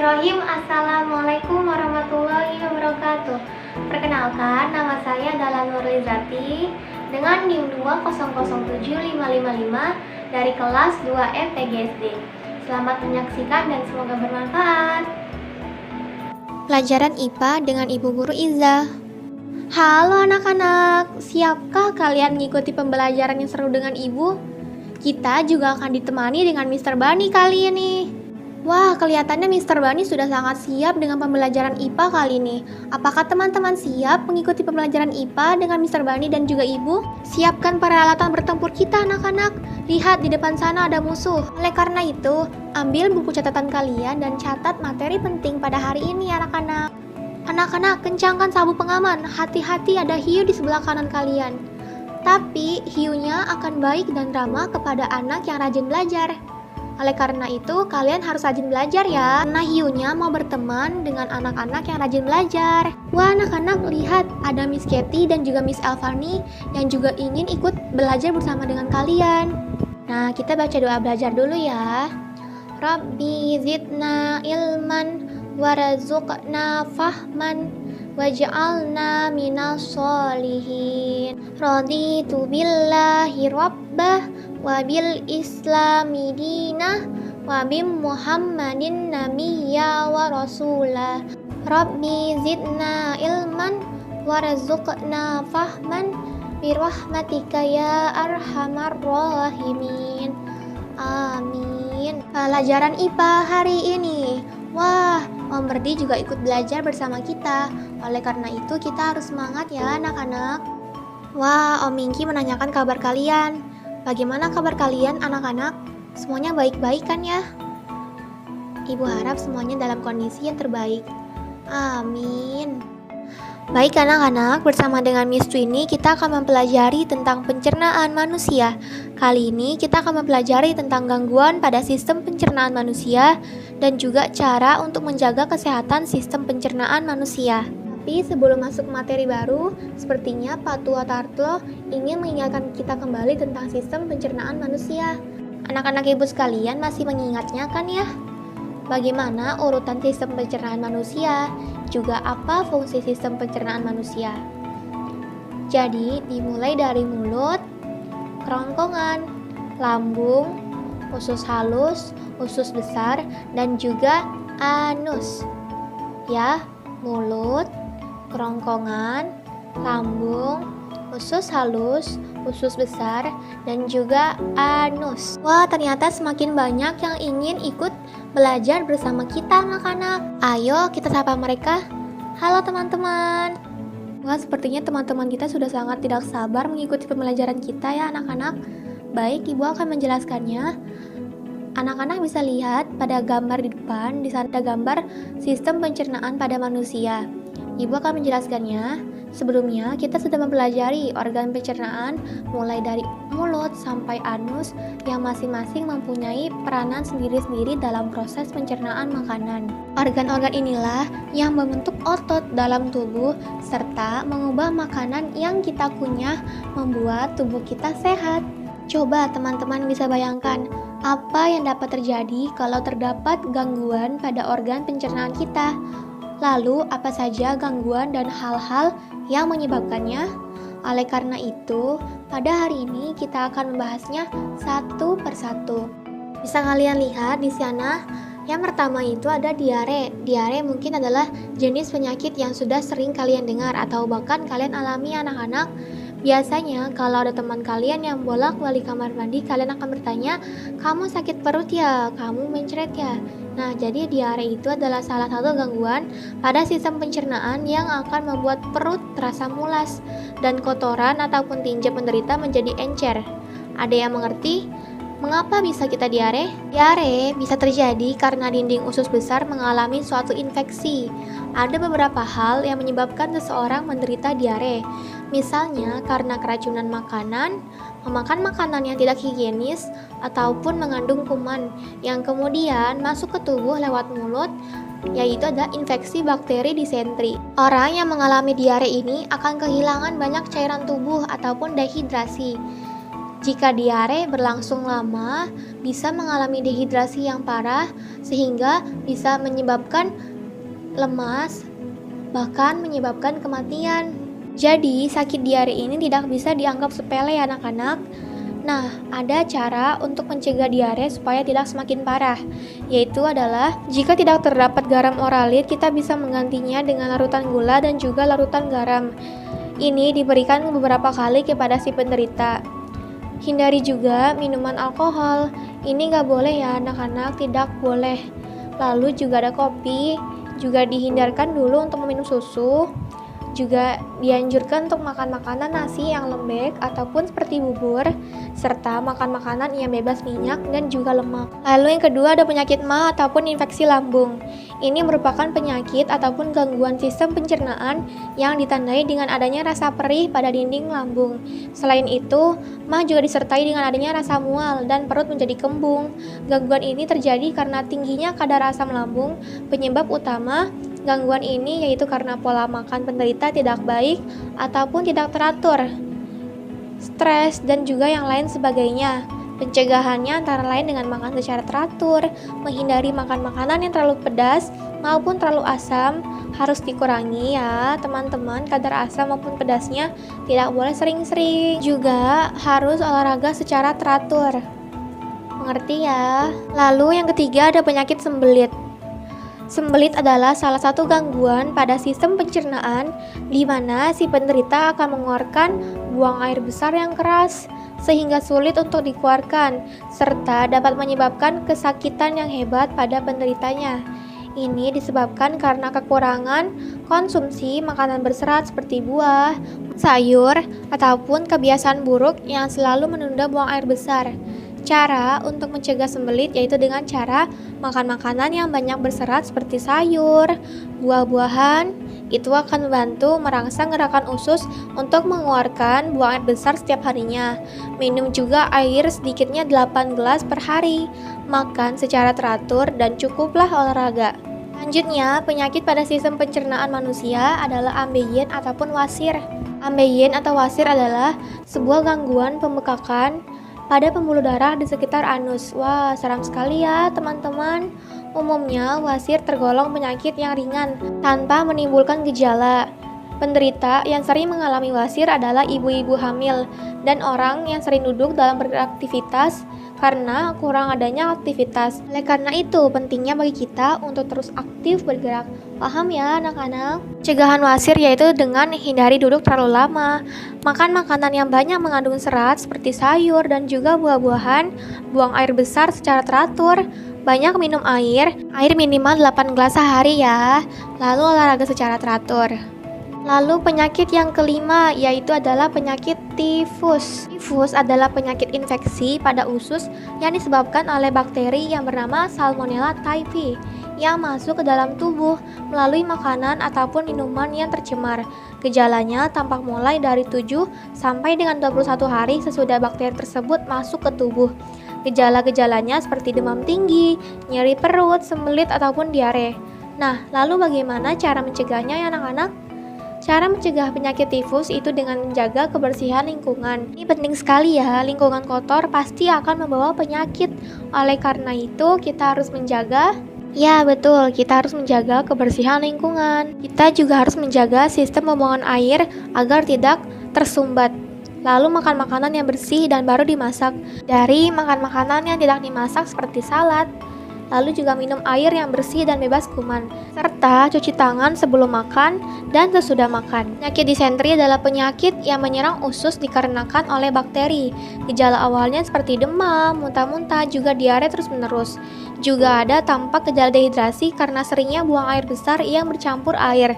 Bismillahirrahmanirrahim. Assalamualaikum warahmatullahi wabarakatuh. Perkenalkan, nama saya adalah Nurlizati dengan NIM 2007555 dari kelas 2F PGSD. Selamat menyaksikan dan semoga bermanfaat. Pelajaran IPA dengan Ibu Guru Iza. Halo anak-anak, siapkah kalian mengikuti pembelajaran yang seru dengan Ibu? Kita juga akan ditemani dengan Mr. Bani kali ini. Wah, kelihatannya Mr. Bani sudah sangat siap dengan pembelajaran IPA kali ini. Apakah teman-teman siap mengikuti pembelajaran IPA dengan Mr. Bani dan juga Ibu? Siapkan peralatan bertempur kita anak-anak. Lihat di depan sana ada musuh. Oleh karena itu, ambil buku catatan kalian dan catat materi penting pada hari ini anak-anak. Anak-anak, kencangkan sabuk pengaman. Hati-hati ada hiu di sebelah kanan kalian. Tapi hiunya akan baik dan ramah kepada anak yang rajin belajar. Oleh karena itu, kalian harus rajin belajar ya. Karena hiunya mau berteman dengan anak-anak yang rajin belajar. Wah anak-anak, lihat ada Miss Katy dan juga Miss Elvani yang juga ingin ikut belajar bersama dengan kalian. Nah, kita baca doa belajar dulu ya. Rabbi zidna ilman warzuqna fahman waj'alna minas solihin. Raditu billahi rabbah wabil islami dinah wabim muhammadin nabiyya wa rasulah. Rabbi zidna ilman warzuqna fahman birahmatika ya arhamar rahimin. Amin. Pelajaran IPA hari ini. Wah, Om Berdi juga ikut belajar bersama kita. Oleh karena itu kita harus semangat ya anak-anak. Wah, Om Mingki menanyakan kabar kalian. Bagaimana kabar kalian anak-anak? Semuanya baik-baik kan ya? Ibu harap semuanya dalam kondisi yang terbaik. Amin. Baik anak-anak, bersama dengan Miss Twini kita akan mempelajari tentang pencernaan manusia. Kali ini kita akan mempelajari tentang gangguan pada sistem pencernaan manusia dan juga cara untuk menjaga kesehatan sistem pencernaan manusia. Tapi sebelum masuk materi baru, sepertinya Pak Tua Tartlo ingin mengingatkan kita kembali tentang sistem pencernaan manusia. Anak-anak ibu sekalian masih mengingatnya kan ya? Bagaimana urutan sistem pencernaan manusia? Juga apa fungsi sistem pencernaan manusia? Jadi, dimulai dari mulut, kerongkongan, lambung, usus halus, usus besar, dan juga anus. Ya, mulut, kerongkongan, lambung, usus halus, usus besar, dan juga anus. Wah, ternyata semakin banyak yang ingin ikut belajar bersama kita anak-anak. Ayo kita sapa mereka. Halo teman-teman. Wah, sepertinya teman-teman kita sudah sangat tidak sabar mengikuti pembelajaran kita ya anak-anak. Baik, Ibu akan menjelaskannya. Anak-anak bisa lihat pada gambar di depan, di sana ada gambar sistem pencernaan pada manusia. Ibu akan menjelaskannya. Sebelumnya, kita sudah mempelajari organ pencernaan mulai dari mulut sampai anus yang masing-masing mempunyai peranan sendiri-sendiri dalam proses pencernaan makanan. Organ-organ inilah yang membentuk otot dalam tubuh serta mengubah makanan yang kita kunyah membuat tubuh kita sehat. Coba teman-teman bisa bayangkan apa yang dapat terjadi kalau terdapat gangguan pada organ pencernaan kita. Lalu, apa saja gangguan dan hal-hal yang menyebabkannya? Oleh karena itu, pada hari ini kita akan membahasnya satu persatu. Bisa kalian lihat di sana, yang pertama itu ada diare. Diare mungkin adalah jenis penyakit yang sudah sering kalian dengar atau bahkan kalian alami anak-anak. Biasanya kalau ada teman kalian yang bolak-balik kamar mandi, kalian akan bertanya, kamu sakit perut ya? Kamu mencret ya? Nah, jadi diare itu adalah salah satu gangguan pada sistem pencernaan yang akan membuat perut terasa mulas dan kotoran ataupun tinja penderita menjadi encer. Ada yang mengerti? Mengapa bisa kita diare? Diare bisa terjadi karena dinding usus besar mengalami suatu infeksi. Ada beberapa hal yang menyebabkan seseorang menderita diare. Misalnya karena keracunan makanan, memakan makanan yang tidak higienis, ataupun mengandung kuman yang kemudian masuk ke tubuh lewat mulut, yaitu ada infeksi bakteri disentri. Orang yang mengalami diare ini akan kehilangan banyak cairan tubuh ataupun dehidrasi. Jika diare berlangsung lama, bisa mengalami dehidrasi yang parah sehingga bisa menyebabkan lemas, bahkan menyebabkan kematian. Jadi, sakit diare ini tidak bisa dianggap sepele ya anak-anak. Nah, ada cara untuk mencegah diare supaya tidak semakin parah, yaitu adalah jika tidak terdapat garam oralit, kita bisa menggantinya dengan larutan gula dan juga larutan garam. Ini diberikan beberapa kali kepada si penderita. Hindari juga minuman alkohol. Ini nggak boleh ya anak-anak, tidak boleh. Lalu juga ada kopi, juga dihindarkan dulu untuk meminum susu. Juga dianjurkan untuk makan makanan nasi yang lembek ataupun seperti bubur, serta makan makanan yang bebas minyak dan juga lemak. Lalu yang kedua ada penyakit MA ataupun infeksi lambung. Ini merupakan penyakit ataupun gangguan sistem pencernaan yang ditandai dengan adanya rasa perih pada dinding lambung. Selain itu, MA juga disertai dengan adanya rasa mual dan perut menjadi kembung. Gangguan ini terjadi karena tingginya kadar asam lambung. Penyebab utama gangguan ini yaitu karena pola makan penderita tidak baik ataupun tidak teratur, stres, dan juga yang lain sebagainya. Pencegahannya antara lain dengan makan secara teratur, menghindari makan makanan yang terlalu pedas maupun terlalu asam, harus dikurangi ya teman-teman, kadar asam maupun pedasnya tidak boleh sering-sering. Juga harus olahraga secara teratur. Mengerti ya? Lalu yang ketiga ada penyakit sembelit. Sembelit adalah salah satu gangguan pada sistem pencernaan di mana si penderita akan mengeluarkan buang air besar yang keras sehingga sulit untuk dikeluarkan serta dapat menyebabkan kesakitan yang hebat pada penderitanya. Ini disebabkan karena kekurangan konsumsi makanan berserat seperti buah, sayur, ataupun kebiasaan buruk yang selalu menunda buang air besar. Cara untuk mencegah sembelit yaitu dengan cara makan makanan yang banyak berserat seperti sayur, buah-buahan. Itu akan membantu merangsang gerakan usus untuk mengeluarkan buang air besar setiap harinya. Minum juga air sedikitnya 8 gelas per hari. Makan secara teratur dan cukuplah olahraga. Selanjutnya, penyakit pada sistem pencernaan manusia adalah ambeien ataupun wasir. Ambeien atau wasir adalah sebuah gangguan pembekakan pada pembuluh darah di sekitar anus. Wah, seram sekali ya teman-teman. Umumnya, wasir tergolong penyakit yang ringan tanpa menimbulkan gejala. Penderita yang sering mengalami wasir adalah ibu-ibu hamil dan orang yang sering duduk dalam beraktivitas karena kurang adanya aktivitas. Oleh karena itu, pentingnya bagi kita untuk terus aktif bergerak. Paham ya anak-anak? Cegahan wasir yaitu dengan hindari duduk terlalu lama, makan makanan yang banyak mengandung serat seperti sayur dan juga buah-buahan, buang air besar secara teratur, banyak minum air minimal 8 gelas sehari ya, lalu olahraga secara teratur. Lalu penyakit yang kelima yaitu adalah penyakit tifus. Tifus adalah penyakit infeksi pada usus yang disebabkan oleh bakteri yang bernama Salmonella typhi yang masuk ke dalam tubuh melalui makanan ataupun minuman yang tercemar. Gejalanya tampak mulai dari 7 sampai dengan 21 hari sesudah bakteri tersebut masuk ke tubuh. Gejala-gejalanya seperti demam tinggi, nyeri perut, sembelit ataupun diare. Nah, lalu bagaimana cara mencegahnya ya anak-anak? Cara mencegah penyakit tifus itu dengan menjaga kebersihan lingkungan. Ini penting sekali ya, lingkungan kotor pasti akan membawa penyakit. Oleh karena itu, kita harus menjaga. Ya betul, kita harus menjaga kebersihan lingkungan. Kita juga harus menjaga sistem pembuangan air agar tidak tersumbat. Lalu makan makanan yang bersih dan baru dimasak. Dari makan makanan yang tidak dimasak seperti salad. Lalu juga minum air yang bersih dan bebas kuman, serta cuci tangan sebelum makan dan sesudah makan. Penyakit disentri adalah penyakit yang menyerang usus dikarenakan oleh bakteri. Gejala awalnya seperti demam, muntah-muntah, juga diare terus-menerus. Juga ada tampak gejala dehidrasi karena seringnya buang air besar yang bercampur air.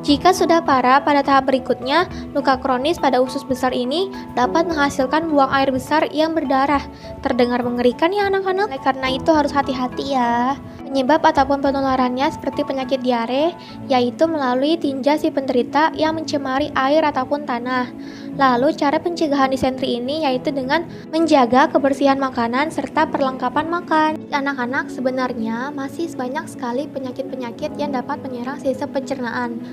Jika sudah parah, pada tahap berikutnya, luka kronis pada usus besar ini dapat menghasilkan buang air besar yang berdarah. Terdengar mengerikan ya anak-anak? Oleh karena itu harus hati-hati ya. Penyebab ataupun penularannya seperti penyakit diare, yaitu melalui tinja si penderita yang mencemari air ataupun tanah. Lalu cara pencegahan disentri ini yaitu dengan menjaga kebersihan makanan serta perlengkapan makan. Anak-anak, sebenarnya masih banyak sekali penyakit-penyakit yang dapat menyerang sistem pencernaan.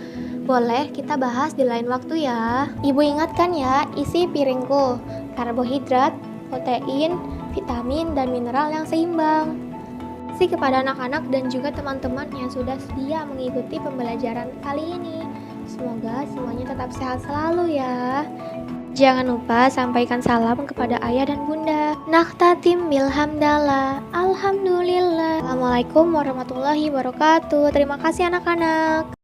Boleh kita bahas di lain waktu ya. Ibu ingatkan ya, isi piringku: karbohidrat, protein, vitamin, dan mineral yang seimbang. Terima kasih kepada anak-anak dan juga teman-teman yang sudah setia mengikuti pembelajaran kali ini. Semoga semuanya tetap sehat selalu ya. Jangan lupa sampaikan salam kepada ayah dan bunda. Naktatim bilhamdallah. Alhamdulillah. Assalamualaikum warahmatullahi wabarakatuh. Terima kasih anak-anak.